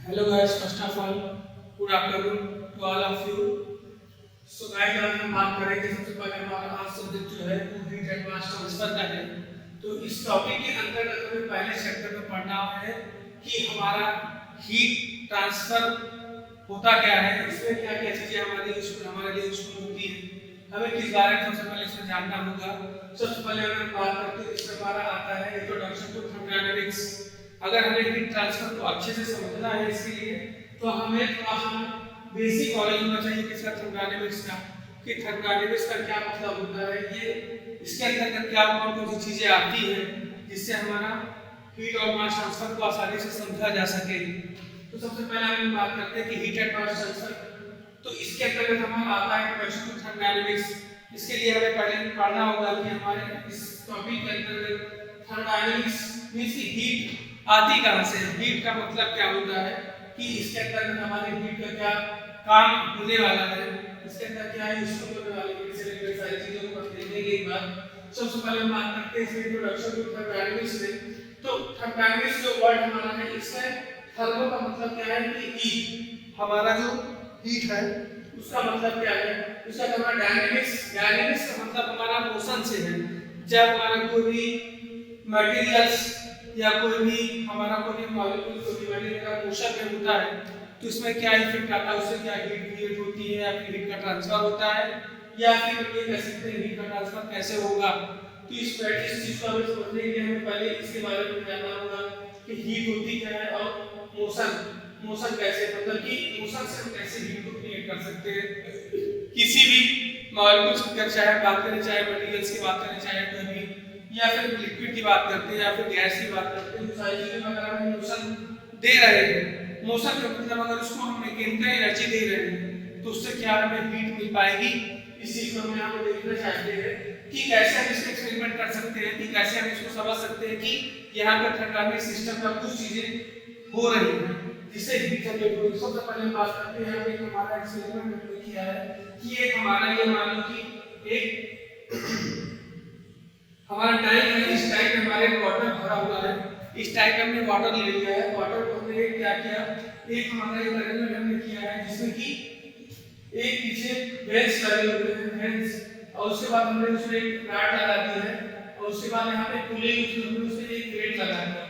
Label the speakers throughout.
Speaker 1: Hello guys, first of all good afternoon to all of you. So guys, आज हम बात करेंगे। सबसे पहले हमारा आज सब्जेक्ट जो है वो हीट एंड मास ट्रांसफर का है। तो इस टॉपिक के अंतर्गत हमें पहले चैप्टर में पढ़ना है कि हमारा हीट ट्रांसफर होता क्या है, इसमें क्या क्या चीजें हमारे लिए यूजफुल होती है, हमें किस बारे में सबसे पहले इसमें जानना होगा। सबसे पहले अगर बात करते हैं, इसमें हमारा आता है इंट्रोडक्शन टू थर्मोडायनामिक्स। अगर हमें हीट ट्रांसफर को अच्छे से समझना है इसके लिए तो हमें थोड़ा सा बेसिक नॉलेज होना चाहिए किसका, थर्मोडायनामिक्स का, कि थर्मोडायनामिक्स का क्या मतलब होता है, ये इसके अंतर्गत क्या कौन कौन सी चीजें आती है जिससे हमारा हीट और मास ट्रांसफर को आसानी से समझा जा सके। तो सबसे पहले हम बात करते हैं कि हीट एंड मास ट्रांसफर। तो इसके अंतर्गत हमारा आता है इंट्रोडक्शन टू थर्मोडायनामिक्स। इसके लिए हमें पहले पढ़ना होगा कि हमारे इस टॉपिक के अंतर्गत थर्मोडायनामिक्स मींस की हीट आती कहां से, हीट का मतलब क्या होता है, कि इसके अंदर हमारे हीट का क्या काम होने वाला है, इसके अंदर क्या है यूज होने वाले हीट से रिलेटेड सारी चीजों को देखने के बाद सबसे पहले हम बात करते हैं इसमें इंट्रोडक्शन टू थर्मोडायनामिक्स में। तो थर्मोडायनामिक्स जो वर्ड हमारा है, इसमें थर्मो का मतलब क्या है कि हीट, हमारा जो हीट है उसका मतलब क्या है, उसका हमारा डायनामिक्स, डायनामिक्स का मतलब हमारा मोशन से है। जब हमारा कोई भी मटेरियल्स या कोई भी हमारा कोई भी मॉलिक्यूल कोई भी मटेरियल का मोशन में होता है तो इसमें क्या इफेक्ट आता है, उससे क्या हीट क्रिएट होती है या फिर हीट का ट्रांसफर होता है, या फिर ये कह सकते हैं हीट का ट्रांसफर कैसे होगा। तो इस चीज को हमें समझने के लिए हमें पहले इसके बारे में जानना होगा कि हीट होती क्या है और मोशन, मोशन कैसे, मतलब कि मोशन से हम कैसे हीट को क्रिएट कर सकते हैं। किसी भी मॉलिक्यूल्स की चाहे बात करें, चाहे मटेरियल्स की बात करें, चाहे कोई भी या फिर लिक्विड की बात करते हैं या फिर गैस की बात करते हैं, तो सारी चीजें अगर हम मोशन दे रहे हैं, मोशन का मतलब अगर उसको हम मैकेनिकल एनर्जी दे रहे हैं तो उससे क्या हमें हीट मिल पाएगी। इस चीज को हम यहाँ पे देखना चाहते हैं कि कैसे हम इसको एक्सपेरिमेंट कर सकते हैं, कि कैसे हम इसको समझ सकते हैं कि यहाँ पर थर्मोडायनामिक सिस्टम का कुछ चीजें हो रही हैं जिससे हीट जनरेट होगी। सबसे पहले हम बात करते हैं, हमने हमारा एक्सपेरिमेंट किया है कि एक हमारा ये मान लो कि एक हमारा टैंक है, इस टैंक में हमारे वाटर भरा हुआ है, इस टैंक में हमने वाटर ले लिया है। वाटर को हमने क्या किया, एक हमारा एक अरेंजमेंट हमने किया है जिसमें कि एक पीछे बेंच लगे हुए हैं, बेंच, और उसके बाद हमने उसमें एक रॉड लगा दी है और उसके बाद यहाँ पे पुले यूज उसमें एक प्लेट लगा दिया।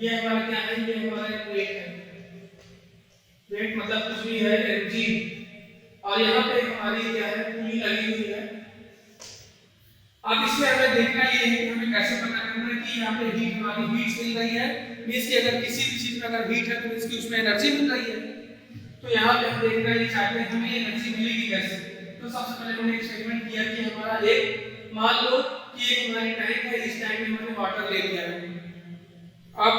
Speaker 1: ये हमारा क्या है, ये हमारा एक प्लेट है, प्लेट मतलब कुछ भी है एनर्जी, और यहाँ पे हमारी क्या है पुली लगी हुई है। अब इसमें हमें देखना ये है कि हमें कैसे पता करना है कि यहाँ पे हीट हमारी हीट मिल रही है, मींस कि अगर किसी भी चीज में अगर हीट है तो मींस कि उसमें एनर्जी मिल रही है। तो यहाँ पे हम देखना ये चाहते हैं हमें एनर्जी मिलेगी कैसे। तो सबसे पहले हमने एक्सपेरिमेंट किया कि हमारा एक मान लो कि एक हमारी टैंक है, इस टैंक में हमने वाटर ले लिया है। अब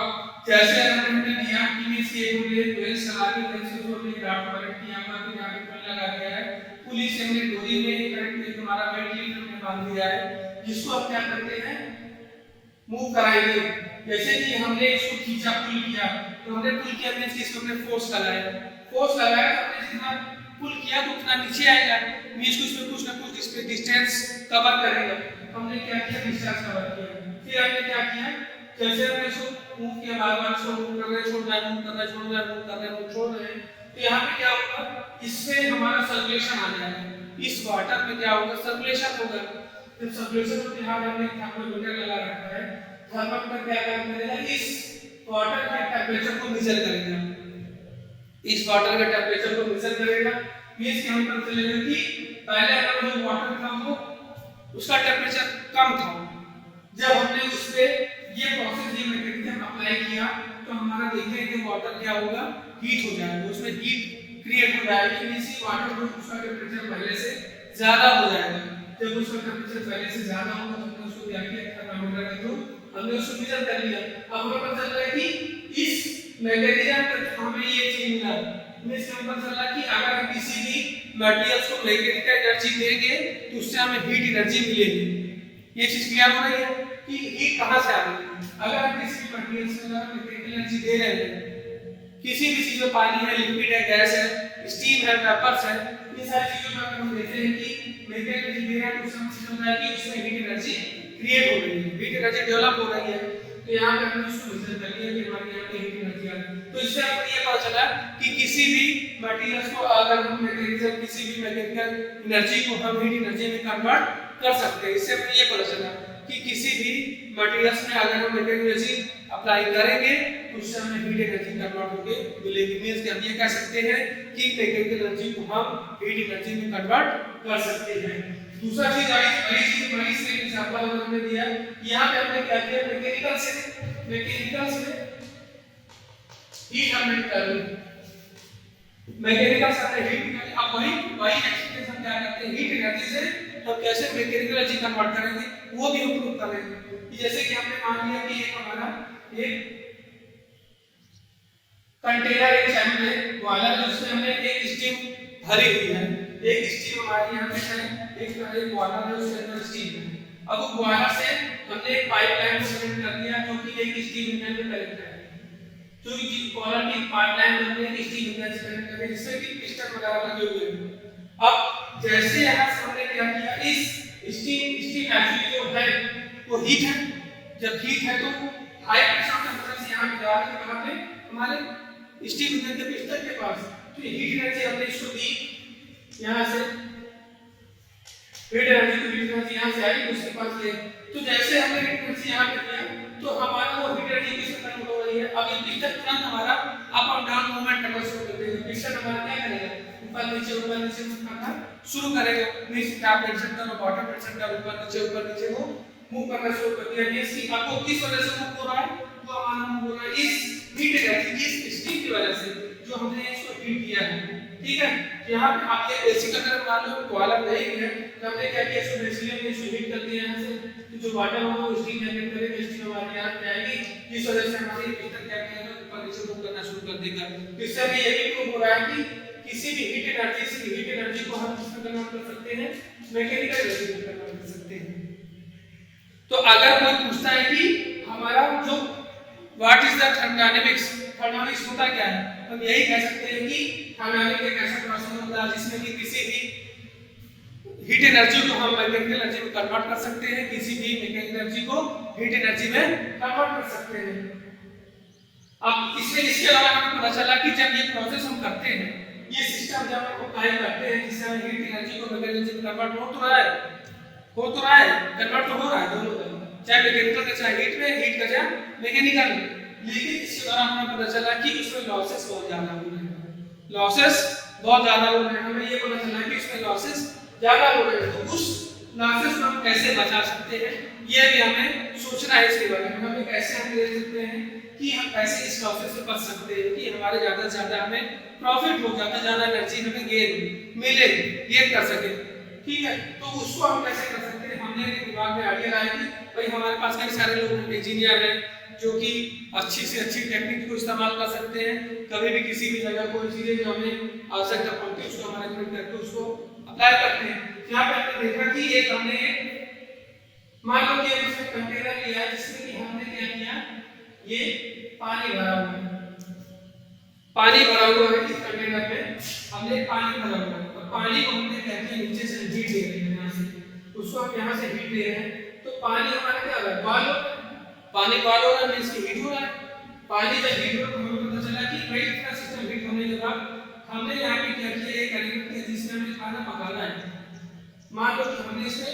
Speaker 1: जैसे हमने दिया कि मींस कि हमने वेल्स लगा के वेल्स को हमने ग्राफ कनेक्ट किया, हुआ फिर आगे पुल लगा दिया है, पुली से हमने डोरी में कनेक्ट किया, हमारा वेट लिफ्ट हमने बांध दिया है, जिसको अब क्या करते हैं मूव कराएंगे। जैसे कि हमने इसको खींचा, पुल किया, तो हमने पुल किया मींस कि इसको हमने फोर्स लगाया, फोर्स लगाया तो हमने जितना पुल किया तो उतना नीचे आएगा, मींस कि उसमें कुछ ना कुछ इस पे डिस्टेंस कवर करेगा। हमने क्या किया, डिस्टेंस कवर किया। फिर हमने क्या किया, जैसे हमने इसको मूव किया, बार-बार इसको मूव कर रहे हैं, छोड़ रहे हैं, मूव कर रहे हैं, छोड़ रहे हैं, मूव कर रहे हैं, छोड़ रहे हैं, तो यहाँ पे क्या होगा, इससे हमारा सर्कुलेशन आ जाएगा, इस वाटर में क्या होगा, सर्कुलेशन होगा। जब सर्कुलेशन होते हैं हमने थर्मामीटर लगा रखा है, थर्मामीटर क्या काम करेगा, इस वाटर के टेंपरेचर को मेजर करेगा, इस वाटर के टेंपरेचर को मेजर करेगा। मींस कि हम पता चलेगा कि पहले अगर जो वाटर था वो उसका टेंपरेचर कम था, जब हमने उस पे ये प्रोसेस ये मैकेनिज्म अप्लाई किया तो हमारा देखिए कि वाटर क्या होगा, हीट हो जाएगा, उसमें हीट क्रिएट हो जाएगी। इसी वाटर को उसका टेंपरेचर पहले से ज्यादा हो जाएगा, जब उसका टेंपरेचर पहले से ज्यादा होगा तो हमने उसको क्या किया, थर्मामीटर के थ्रू हमने उसको मेजर कर लिया। अब हमें पता चल रहा है कि इस मैकेनिज्म के थ्रू हमें ये चीज मिला, मींस हमें पता चल रहा है कि अगर हम किसी भी मटेरियल्स को मैकेनिकल एनर्जी देंगे तो उससे हमें हीट एनर्जी मिलेगी। ये चीज क्लियर हो रही है कि हीट कहां से आ रही है। अगर हम किसी भी मटेरियल से अगर मैकेनिकल एनर्जी दे रहे हैं, किसी भी चीज में पानी है, लिक्विड है, गैस है, स्टीम है, वेपर्स है, ये सारी चीजों में अगर हम देते हैं कि मैकेनिकल एनर्जी दे रहे हैं तो समझ में आता है कि उसमें हीट एनर्जी क्रिएट हो रही है, हीट एनर्जी डेवलप हो रही है। तो यहाँ पे हमने उसको मेजर कर लिया कि हमारे यहाँ पे हीट एनर्जी आ रही है। तो इससे हमें ये पता चला कि किसी भी मटेरियल्स को अगर हम मैकेनिज्म किसी भी मैकेनिकल एनर्जी को हम हीट एनर्जी में कन्वर्ट कर सकते हैं। इससे हमें ये पता चला कि किसी भी मटेरियल्स में अगर हम मैकेनिकल एनर्जी अप्लाई करेंगे तो उससे हमें हीट एनर्जी कन्वर्ट होके मिलेगी। मींस कि हम ये कह सकते हैं कि मैकेनिकल एनर्जी को हम हीट एनर्जी में कन्वर्ट कर सकते हैं। दूसरा चीज बड़ी से एग्जांपल हमने दिया, यहाँ पे हमने क्या किया, मैकेनिकल से हीट हमने निकाली, मैकेनिकल से हमने हीट निकाली। अब वही एक्सप्रेशन हम क्या करते हैं, हीट एनर्जी से हम कैसे मैकेनिकल एनर्जी कन्वर्ट करेंगे वो भी हम प्रूव करेंगे। जैसे कि हमने मान लिया कि एक हमारा एक कंटेनर एक चैम्बर वाला जिसमें हमने एक स्टीम भरी हुई है, एक स्टीम हमारी यहाँ पे है, एक बॉयलर है उसके अंदर स्टीम है। अब वो बॉयलर से हमने एक पाइपलाइन को कनेक्ट कर दिया जो कि एक स्टीम इंजन में कनेक्ट है, जो कि बॉयलर की पाइपलाइन हमने एक स्टीम इंजन से कनेक्ट कर दिया जिससे कि पिस्टन वगैरह लगे हुए हैं। अब जैसे यहाँ से हमने क्या किया, इस स्टीम एक्चुअली जो है वो हीट है, जब हीट है तो हाई प्रेशर टेंपरेचर से यहाँ पे जा रही है कहाँ पे, हमारे स्टीम इंजन के पिस्टन के पास। तो हीट एनर्जी हमने इसको दी, यहाँ से हीट एनर्जी को हीट एनर्जी यहाँ से आई उसके पास ले, तो जैसे हमने हीट एनर्जी यहाँ पे दिया तो हमारा वो हीट एनर्जी किससे कन्वर्ट हो रही है। अब ये पिस्टन तुरंत हमारा अप और डाउन मूवमेंट करना शुरू कर देगा। पिस्टन हमारा क्या करेगा, ऊपर नीचे करना शुरू करेगा। मींस टॉप टेंशन करो, बॉटम टेंशन करो, ऊपर नीचे वो मूव करना शुरू कर दिया। ये सी आपको किस वजह से मूव हो रहा है, तो हमारा मूव हो रहा है इस हीट एनर्जी इस स्टीम की वजह से जो हमने इसको हीट दिया है। ठीक है, यहाँ पे आप ये बेसिक अगर मान लो बॉयलर नहीं है तो हमने क्या किया, इसको बेसिकली हमने इसको हीट कर दिया यहाँ से, तो जो वाटर होगा वो स्टीम जनरेट करेगा, स्टीम हमारे यहाँ पे आएगी, इस वजह से हमारी पिस्टन क्या करेगा, ऊपर नीचे मूव करना शुरू कर देगा। तो इससे हमें ये भी प्रूव हो रहा है कि किसी भी हीट एनर्जी को हम किसमें कन्वर्ट कर सकते हैं, मैकेनिकल एनर्जी में कन्वर्ट कर सकते हैं। तो अगर कोई पूछता है कि हमारा जो व्हाट इज द थर्मोडायनेमिक्स होता क्या है, हम यही कह सकते हैं कि थर्मोडायनेमिक्स एक ऐसा प्रोसेस होता है जिसमें कि किसी भी हीट एनर्जी को हम मैकेनिकल एनर्जी में कन्वर्ट कर सकते हैं, किसी भी मैकेनिकल एनर्जी को हीट एनर्जी में कन्वर्ट कर सकते हैं। अब इसके अलावा हमें पता चला कि जब ये प्रोसेस हम करते हैं, ये सिस्टम जब हम अप्लाई करते हैं जिससे हम हीट एनर्जी को मैकेनिकल एनर्जी में कन्वर्ट हो तो रहा है, कन्वर्ट तो हो रहा है दोनों तरफ, चाहे मैकेनिकल का चाहे हीट में, हीट का चाहे मैकेनिकल में। लेकिन इसके दौरान हमें पता चला कि इसमें लॉसेस बहुत ज्यादा हो रहे हैं, हमें ये पता चला कि इसमें लॉसेस ज्यादा हो रहे हैं। तो उस लॉसेस को हम कैसे बचा सकते हैं, ये भी हमें सोचना है। इसके बारे में हमें कैसे हम ले सकते हैं कि हम कैसे इस लॉसेस से बच सकते हैं कि हमारे ज्यादा से ज्यादा हमें प्रॉफिट हो, ज्यादा ज्यादा एनर्जी हमें गेन कर सके। ठीक है, तो उसको हम कैसे कर सकते हैं, हमने दिमाग में आइडिया आया कि भाई हमारे पास कई सारे लोग इंजीनियर हैं जो कि अच्छी से अच्छी टेक्निक को इस्तेमाल कर सकते हैं। कभी भी किसी भी जगह कोई चीजें जो हमें आवश्यकता पड़ती है उसको मैनेजमेंट करके उसको अप्लाई करते हैं। यहाँ पे हमने देखा कि एक हमने मान लो कि उसमें कंटेनर लिया है जिसमें कि हमने क्या किया, ये पानी भरा हुआ है, इस कंटेनर में हमने पानी भरा हुआ है, और पानी को हमने क्या किया, नीचे से हीट दे रहे हैं, यहाँ से उसको हम यहाँ से हीट दे रहे हैं। तो पानी हमारा क्या हो रहा है, बॉयल हो रहा है, पानी बॉयल हो रहा है मींस कि हीट हो रहा है। पानी जब हीट हो तो हमें पता चला कि भाई इतना सिस्टम हीट होने के बाद हमने यहाँ पे क्या किया, एक एलिमेंट किया जिसमें हमें खाना पकाना है। मान लो कि हमने इसमें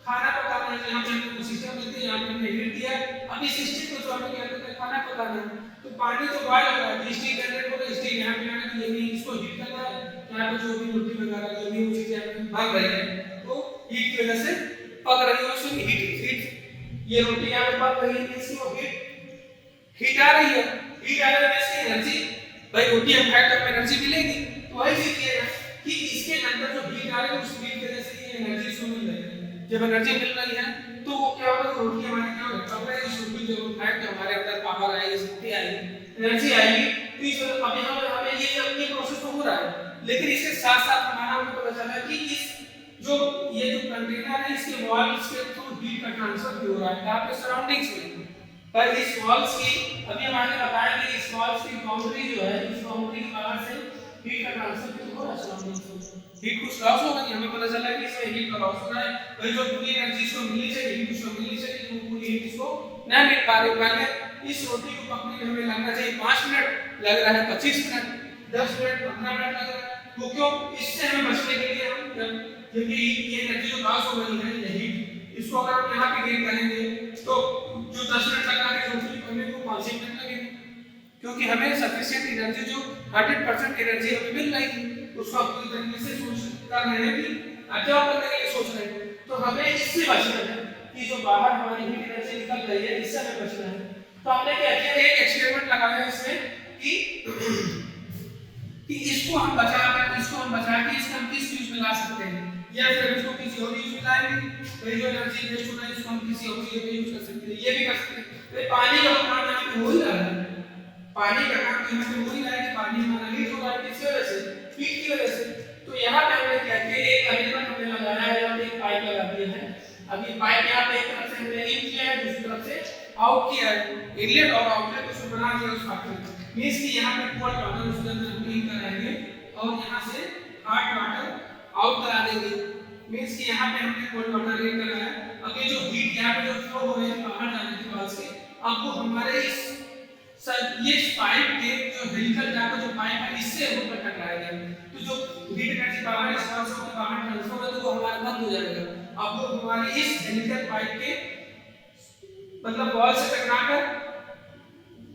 Speaker 1: खाना पकाना है, यहाँ पे हमने सिस्टम देते हैं, यहाँ पे हमने हीट दिया। अब इस सिस्टम को जो हमें क्या कहते हैं, खाना पकाना है, तो पानी तो बॉयल हो रहा है, स्टीम जनरेट हो रहा है, स्टीम यहाँ पे आना तो ये भी इसको हीट करना है, यहाँ पे जो भी रोटी वगैरह जो भी चीजें भाग रही है तो हीट की वजह से पक रही है, उसमें हीट ये रोटी यहाँ पे पक रही है, इसकी वो हीट आ रही है, इसकी एनर्जी, भाई रोटी हम खाए तो हमें एनर्जी मिलेगी। तो वही चीज ये है कि इसके अंदर जो हीट आ रही है उस हीट की वजह से ये एनर्जी इसको मिल रही है। जब एनर्जी मिल रही है तो वो क्या होगा, रोटी हमारी क्या होगी, पक रही है, इस रोटी जब हम खाए तो हमारे अंदर पावर आएगी, शक्ति आएगी, एनर्जी आएगी। तो इस वजह अब यहाँ हमें ये प्रोसेस तो हो रहा है, लेकिन इसके साथ साथ हमारा हमें पता चला कि इस जो कंटेनर है इसके वॉल्स के थ्रू हीट का ट्रांसफर भी हो रहा है आपके सराउंडिंग्स में। पर इस वॉल्स की अभी हम आगे बताएंगे, इस वॉल्स की बाउंड्री जो है, इस बाउंड्री के बाहर से हीट का ट्रांसफर भी हो रहा है सराउंडिंग्स में। हीट कुछ लॉस होगा नहीं, हमें पता चला कि इसमें हीट का लॉस हो रहा है, भाई जो पूरी एनर्जी इसको मिलनी चाहिए, हीट इसको मिलनी चाहिए, वो पूरी हीट इसको न मिल पा रही, पहले इस रोटी को पकने में हमें लगना चाहिए 5 मिनट, लग रहा है 25 मिनट, 10 मिनट, 15 मिनट लग रहा है। तो क्यों? इससे हमें बचने के लिए हम, क्योंकि ये एनर्जी जो लॉस हो रही है, ये हीट, इसको अगर हम यहाँ पे गेन करेंगे तो जो 10 मिनट लग रहा है रोटी पकने को 5 मिनट लगेंगे, क्योंकि हमें सफिशिएंट एनर्जी जो 100% एनर्जी हमें मिल रही है उसको हम पूरी तरीके से सोच कर रहे हैं कि अब्जॉर्ब करने के लिए सोच रहे हैं। तो हमें इससे बचना है कि जो बाहर हमारी हीट एनर्जी निकल रही है इससे हमें बचना है। तो हमने क्या किया, एक एक्सपेरिमेंट लगाया इसमें कि इसको हम बचा के इसको हम किस यूज में ला सकते हैं, या फिर इसको किसी और यूज में लाएंगे, तो जो एनर्जी वेस्ट हो रहा है इसको हम किसी और चीज में यूज कर सकते हैं, ये भी कर सकते हैं। तो पानी का काम यहाँ पे हो ही रहा है, पानी का काम यहाँ पे हो ही रहा है कि पानी हमारा हीट हो रहा है, किस वजह से, हीट की वजह से। तो यहाँ पे हमने क्या किया, एक अरेंजमेंट हमने लगाया है, यहाँ पे एक पाइप लगा दिया है। अब ये पाइप यहाँ पे एक तरफ से हमने इन किया है, दूसरी तरफ से आउट किया है, इनलेट और आउटलेट को बना दिया उस पाइप में। मींस कि यहाँ पे कोल्ड वाटर उसके अंदर हम इन कराएंगे और यहाँ से हॉट वाटर आउट करा देंगे। मींस कि यहाँ पे हमने कोल्ड वाटर इन कराया है। अब ये जो हीट यहाँ पे जो फ्लो हो रही है बाहर जाने के बाद से, अब वो हमारे ये पाइप के जो हेलिकल जाकर जो पाइप है इससे ऊपर टकराएगा, तो जो हीट एनर्जी बाहर इस तरफ से बाहर ट्रांसफर होगा तो वो हमारा बंद हो जाएगा। अब वो हमारे इस हेलिकल पाइप के मतलब वॉल से टकराकर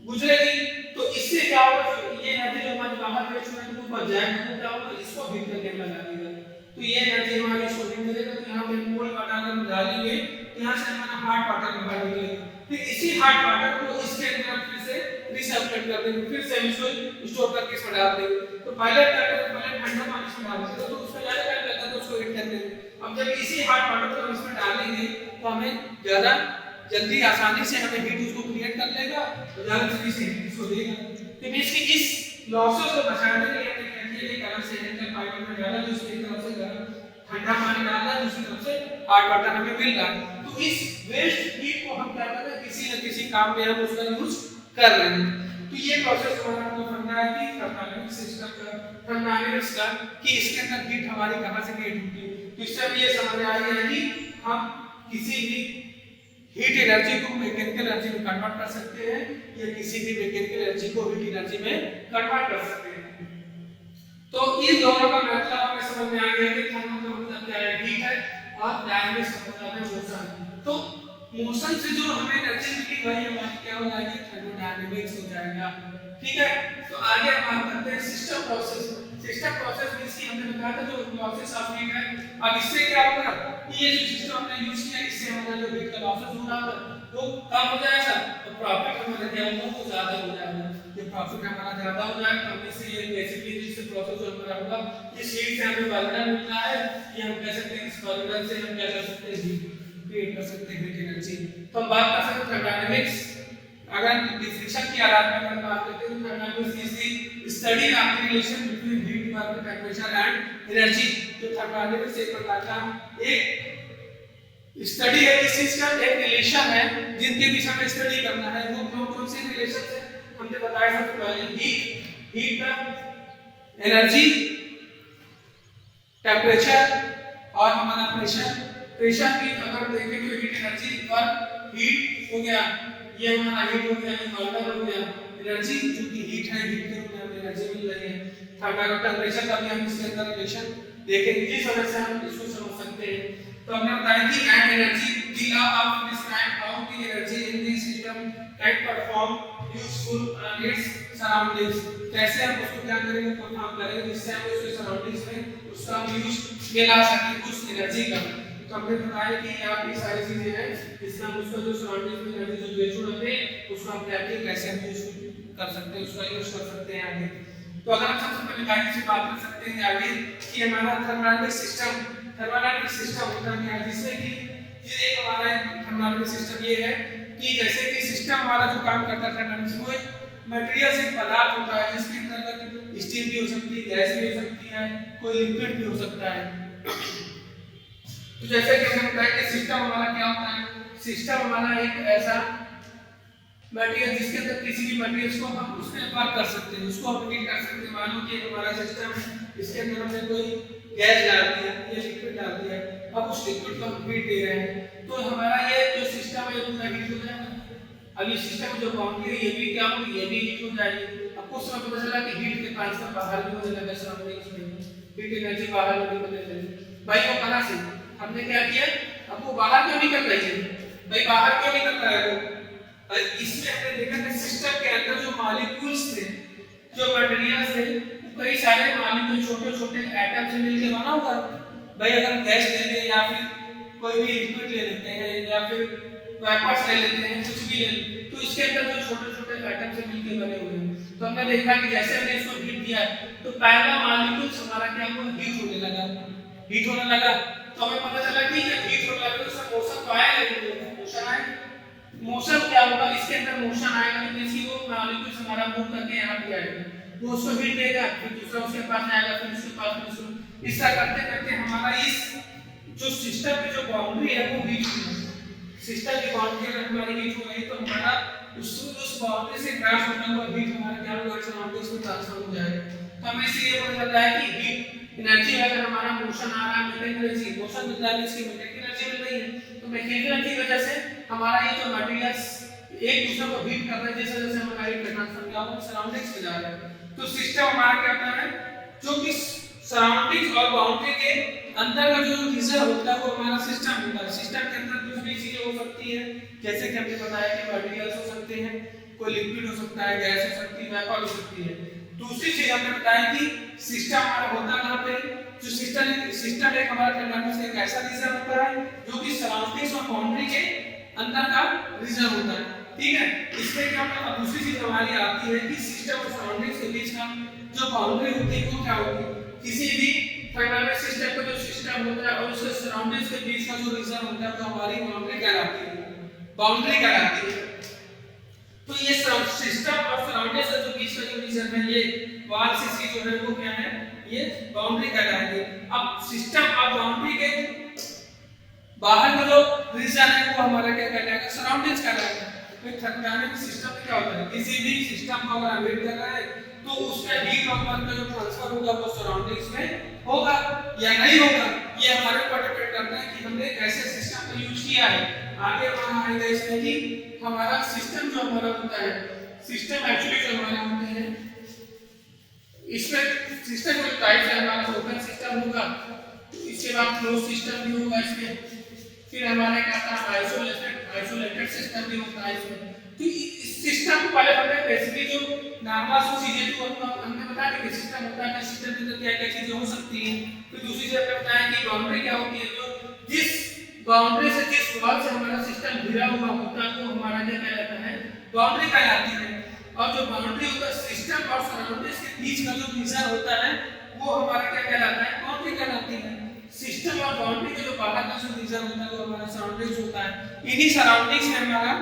Speaker 1: गुजरेगी, तो इससे क्या होगा, ये एनर्जी जो हमारे बाहर वेस्ट हुआ है वो बच जाएगा, तो क्या होगा, इसको हीट करने में लगा देगा। तो ये एनर्जी हमारी इसको हीट मिलेगा। तो यहाँ पे कोल्ड वाटर अगर डालेंगे तो यहाँ से हमारा हॉट वाटर बाहर निकलेगा, फिर इसी हॉट वाटर को इसके अंदर फिर से रिसर्कुलेट कर देंगे, फिर से हम इसको स्टोर करके इसमें डाल देंगे। तो पहले ठंडा पानी इसमें डाल देंगे तो उसमें ज्यादा टाइम लगता है, तो उसको हीट कर देंगे। अब जब इसी हॉट वाटर को हम इसमें डालेंगे तो हमें ज्यादा जल्दी आसानी से हमें हीट उसको क्रिएट कर लेगा, तो ज्यादा जल्दी से हीट इसको देगा। तो इसकी इस लॉसेस को बचाने के लिए हमने क्या किया, एक अलग से हेलिकल पाइप में डाला, दूसरी तरफ से ठंडा पानी डाला, दूसरी तरफ से हॉट वाटर हमें मिल रहा है। तो इस वेस्ट हीट को हम क्या कर रहे हैं, किसी न किसी काम में हम उसका यूज कर रहे हैं। तो ये प्रोसेस हमारा आपको समझना है कि थर्मोडायनामिक सिस्टम का, थर्मोडायनामिक्स का, कि इसके अंदर हीट हमारी कहां से क्रिएट होती है। तो इससे हमें ये समझ आ गया है कि हम किसी भी हीट एनर्जी को मैकेनिकल एनर्जी में कन्वर्ट कर सकते हैं, या किसी भी मैकेनिकल एनर्जी को हीट एनर्जी में कन्वर्ट कर सकते हैं। तो इन दोनों का मतलब हमें समझ में आ गया कि थर्मो का मतलब क्या है, हीट है, और डायनामिक्स का मतलब है मोशन। तो मोशन से जो हमें एनर्जी मिलेगी वही हमारी क्या हो जाएगी, थर्मोडायनामिक्स हो जाएगा। ठीक है, तो आगे हम बात करते हैं system process. System process means कि हमने बताया था जो प्रोसेस ऑफ हीट है। अब इससे क्या होगा, ये जो सिस्टम हमने यूज किया इससे हमारा जो हीट का लॉसेस हो रहा है वो कम हो जाएगा, तो प्रॉफिट हमारा क्या होगा, वो ज्यादा हो जाएगा। ये प्रॉफिट हमारा ज्यादा हो जाएगा, तो हमें से ये बेसिकली जिससे प्रोसेस जो हमारा होगा, इस हीट से हमें बर्नर मिलता है, ये हम कह सकते हैं इस बर्नर से हम क्या कर सकते हैं, हीट क्रिएट कर सकते हैं, हीट एनर्जी। तो हम बात कर सकते हैं थर्मोडायनामिक्स। अगर डिफिनेशन की आधार पर हम बात करते हैं तो thermodynamics is the study of the relation between heat work temperature and energy. तो थर्मोडायनामिक्स एक प्रकार का एक स्टडी है, इस चीज का एक रिलेशन है जिनके बीच हमें स्टडी करना है। वो कौन से रिलेशन है हमने बताया सबसे पहले, हीट का एनर्जी, टेंपरेचर और हमारा प्रेशर। प्रेशर भी अगर देखें तो हीट एनर्जी और हीट हो गया, ये हमारा हीट हो गया, ये बर्नर हो गया, एनर्जी जो कि हीट है, हीट के रूप में हमें एनर्जी मिल रही है। थर्मल टेंपरेचर का भी हम इसके अंदर रिलेशन देखेंगे, जिस वजह से हम इसको समझ सकते हैं। तो हमने बताया कि at energy the law of describe how the energy in this system can perform useful its surroundings. कैसे हम उसको क्या करेंगे, परफॉर्म करेंगे जिससे हम उसके सराउंडिंग्स में उसका यूज में ला सकें उस एनर्जी का। तो हमने बताया कि यहाँ पे सारी चीजें हैं जिससे हम उसका जो सराउंडिंग्स में एनर्जी जो वेस्ट हो रही है उसको हम क्या कैसे हम यूज कर सकते हैं, उसका यूज कर सकते हैं आगे। तो अगर हम सबसे पहले गाइड से बात कर सकते हैं आगे कि हमारा थर्मोडायनामिक सिस्टम होता है जिससे कि ये एक हमारा थर्मोडायनामिक सिस्टम ये है कि जैसे कि सिस्टम हमारा जो काम करता है थर्मोडायनामिक्स में मटेरियल से पदार्थ होता है जिसके अंदर स्टीम भी हो सकती है, गैस भी हो सकती है, कोई लिक्विड भी हो सकता है। तो जैसे कि हमने बताया कि सिस्टम हमारा क्या होता है, सिस्टम हमारा एक ऐसा मटेरियल जिसके अंदर किसी भी मटेरियल को हम उसमें वर्क कर सकते हैं, उसको हम हीट कर सकते हैं। मान लो कि हमारा सिस्टम है, इसके अंदर हमने कोई गैस डाल दिया या लिक्विड डाल दिया, अब उस लिक्विड को हम हीट दे रहे हैं तो हमारा ये जो सिस्टम है पूरा हीट हो जाएगा। अब ये सिस्टम जो बाउंड्री है ये भी क्या होगी, ये भी हीट हो जाएगी। अब कुछ समय पता चला कि हीट के ट्रांसफर बाहर भी होने लगा सराउंडिंग्स में, हीट एनर्जी बाहर निकलने लगी। भाई वो कहां से, हमने क्या किया, अब वो बाहर क्यों निकल रही है, भाई बाहर क्यों निकल रहा है वो, इसमें हमने देखा कि सिस्टम के अंदर जो मॉलिक्यूल्स थे, जो मटेरियल्स थे, कई सारे मॉलिक्यूल छोटे छोटे एटम से मिलकर बना हुआ। भाई अगर गैस ले लें या फिर कोई भी लिक्विड ले लेते हैं या फिर वेपर्स ले लेते हैं, कुछ भी ले लें, तो इसके अंदर जो छोटे छोटे एटम से मिलकर बने हुए हैं। तो हमने देखा कि जैसे हमने इसको हीट दिया तो पहला मॉलिक्यूल हमारा क्या हुआ, हीट होने लगा, हीट होने लगा। तो हमें पता चला कि जब हीट होने लगा तो उसका मोशन तो आएगा, मोशन आएगा, मोशन क्या होगा, इसके अंदर मोशन आएगा तो किसी वो मॉलिक्यूल हमारा मूव करके यहाँ पे आएगा, वो उसको हीट देगा, फिर दूसरा उसके पास आएगा, फिर उसके पास दूसरा, इस तरह करते करते हमारा इस जो सिस्टम की जो बाउंड्री है वो हीट हो गई। सिस्टम की बाउंड्री अगर हमारी हीट हो गई तो हमारा उस बाउंड्री से क्रॉस होने हुआ हीट हमारा क्या होगा, सराउंडिंग्स में ट्रांसफर हो जाएगा। तो हमें इससे ये पता चलता है कि हीट एनर्जी अगर हमारा मोशन आ रहा है, मैकेनिकल एनर्जी मोशन मिल रहा है, इसकी मैकेनिकल एनर्जी मिल रही है, तो मैकेनिकल एनर्जी की वजह से हमारा ये जो मटेरियल्स एक दूसरे को हीट कर रहे हैं, जैसे जैसे हमारा हीट का ट्रांसफर क्या होगा, सराउंडिंग्स में जा रहा है। तो सिस्टम हमारा क्या होता है, जो कि सराउंडिंग्स और बाउंड्री के अंदर का जो रीजन होता है वो हमारा सिस्टम होता है। सिस्टम के अंदर कुछ भी चीजें हो सकती है, जैसे कि हमने बताया कि मटेरियल्स हो सकते हैं, कोई लिक्विड हो सकता है, गैस हो सकती है, वेपर हो सकती है। दूसरी चीज हमने बताया कि सिस्टम हमारा होता कहां पे, जो सिस्टम एक हमारा कंडक्टर से एक ऐसा रीजन होता है जो कि सराउंडिंग्स और बाउंड्री के अंदर का रीजन होता है, ठीक है। इसमें क्या होता है, दूसरी चीज हमारी आती है कि सिस्टम और सराउंडिंग्स के बीच का जो बाउंड्री होती है वो क्या होगी, किसी भी फाइनल सिस्टम का जो सिस्टम होता है और उसके सराउंडिंग्स के बीच का जो रीजन होता है तो हमारी बाउंड्री कहलाती है, बाउंड्री कहलाती है। तो ये सिस्टम और सराउंडिंग्स के बीच का जो रीजन है, ये वाल से सी जो है वो क्या है, ये बाउंड्री कहलाती है। अब सिस्टम और बाउंड्री के बाहर का जो रीजन है वो हमारा क्या कहलाएगा, सराउंडिंग्स कहलाएगा। तो थर्मोडायनामिक सिस्टम में क्या होता है, किसी भी सिस्टम को अगर हम हीट कर रहे हैं तो उसका हीट और वर्क का जो ट्रांसफर होगा वो सराउंडिंग्स में होगा या नहीं होगा, ये हमारे ऊपर डिपेंड करता है कि हमने कैसे सिस्टम को यूज किया है। आगे हमारा आएगा इसमें कि हमारा सिस्टम जो हमारा होता है, सिस्टम एक्चुअली जो हमारे होते हैं, इसमें सिस्टम के टाइप है, हमारा ओपन सिस्टम होगा, इसके बाद क्लोज सिस्टम भी होगा इसमें, फिर हमारे क्या था आइसोलेटेड सिस्टम भी होता है इसमें। तो इस सिस्टम को पहले हमने बेसिकली जो नॉर्मल सी चीजें जो हमने बताया कि सिस्टम होता है, सिस्टम के अंदर क्या-क्या चीजें हो सकती हैं। फिर दूसरी चीज हमने बताया कि बाउंड्री क्या होती है, जो जिस बाउंड्री से जिस वॉल से हमारा सिस्टम घिरा हुआ होता है वो हमारा क्या कहलाता है, बाउंड्री कहलाती है। और जो बाउंड्री होता है सिस्टम और सराउंडिंग्स के बीच का जो रीजन होता है वो हमारा क्या कहलाता है, बाउंड्री कहलाती है। सिस्टम और बाउंड्री के जो बाहर का जो रीजन होता है वो हमारा सराउंडिंग्स होता है। इन्हीं सराउंडिंग्स में हमारा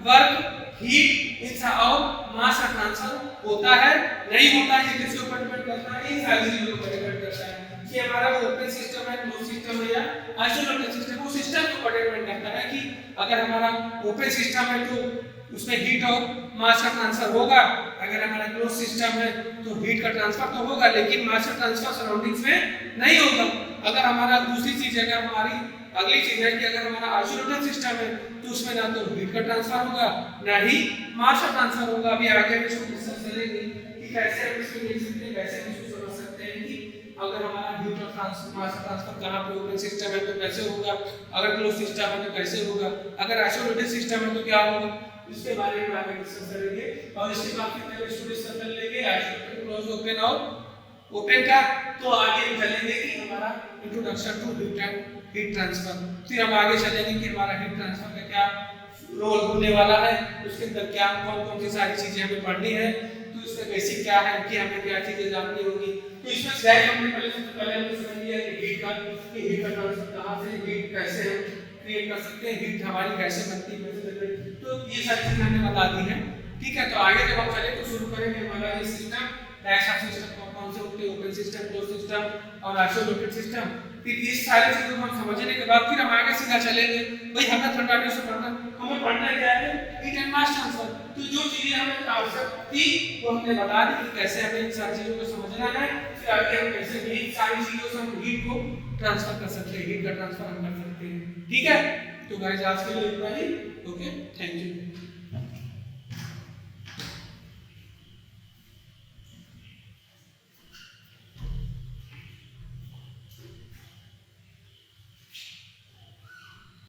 Speaker 1: वर्क, हीट और मास का ट्रांसफर होता है, नहीं होता है, ये किसके ऊपर डिपेंड करता है, इन सारी चीजों पर डिपेंड करता है कि हमारा ओपन सिस्टम है, क्लोज सिस्टम है या आइसोलेटेड सिस्टम। वो सिस्टम के ऊपर डिपेंड करता है कि अगर हमारा ओपन सिस्टम है तो उसमें हीट और मास का ट्रांसफर होगा, अगर हमारा क्लोज सिस्टम है तो हीट का ट्रांसफर तो होगा लेकिन मास का ट्रांसफर सराउंडिंग्स में नहीं होगा। अगर हमारा दूसरी चीज है, अगर हमारी अगली चीज है कि अगर हमारा आइसोलेटेड सिस्टम है तो उसमें ना तो हीट का ट्रांसफर होगा ना ही मास का ट्रांसफर होगा। अभी आगे हम इसको डिस्कस करेंगे कि कैसे हम इसको देख सकते हैं, कैसे हम इसको समझ सकते हैं कि अगर हमारा हीट और मास का ट्रांसफर कहां पे ओपन सिस्टम है तो कैसे होगा, अगर क्लोज सिस्टम है तो कैसे होगा, अगर आइसोलेटेड सिस्टम है तो क्या होगा, इसके बारे में आगे डिस्कस करेंगे। और इसके बाद फिर इसको डिस्कस कर लेंगे आइसोलेटेड, क्लोज, ओपन और ओपन का। तो आगे हम चलेंगे कि हमारा introduction to heat and heat transfer, फिर हम आगे चलेंगे कि हमारा हीट ट्रांसफर का क्या रोल होने वाला है, उसके अंदर क्या कौन-कौन सी सारी चीजें हमें पढ़नी है, तो इसमें बेसिक क्या है कि हमें क्या चीजें जाननी होगी। तो इसमें स्लाइड हमने पहले हमने समझ लिया कि हीट का ट्रांसफर कहां से, हीट कैसे हम क्रिएट कर सकते हैं, हीट हमारी कैसे बनती है, तो ये सारी चीजें हमने बता दी हैं, ठीक है। तो आगे जब हम चले तो शुरू करेंगे हमारा ये सिस्टम, टाइप्स ऑफ सिस्टम कौन से होते हैं, ओपन सिस्टम, क्लोज सिस्टम और आइसोलेटेड सिस्टम। फिर इस सारी चीजों को हम समझने के बाद फिर हम आगे सीधा चलेंगे भाई हमें थर्मोडायनामिक्स से पढ़ना, हमें पढ़ना क्या है, हीट एंड मास ट्रांसफर। तो जो चीजें हमें आवश्यक थी वो हमने बता दी कि कैसे हमें इन सारी चीजों को समझना है, फिर आगे हम कैसे इन सारी चीजों से हम हीट को ट्रांसफर कर सकते हैं, हीट का ट्रांसफर हम कर सकते हैं, ठीक है। तो गाइस आज के लिए इतना ही, ओके, थैंक यू।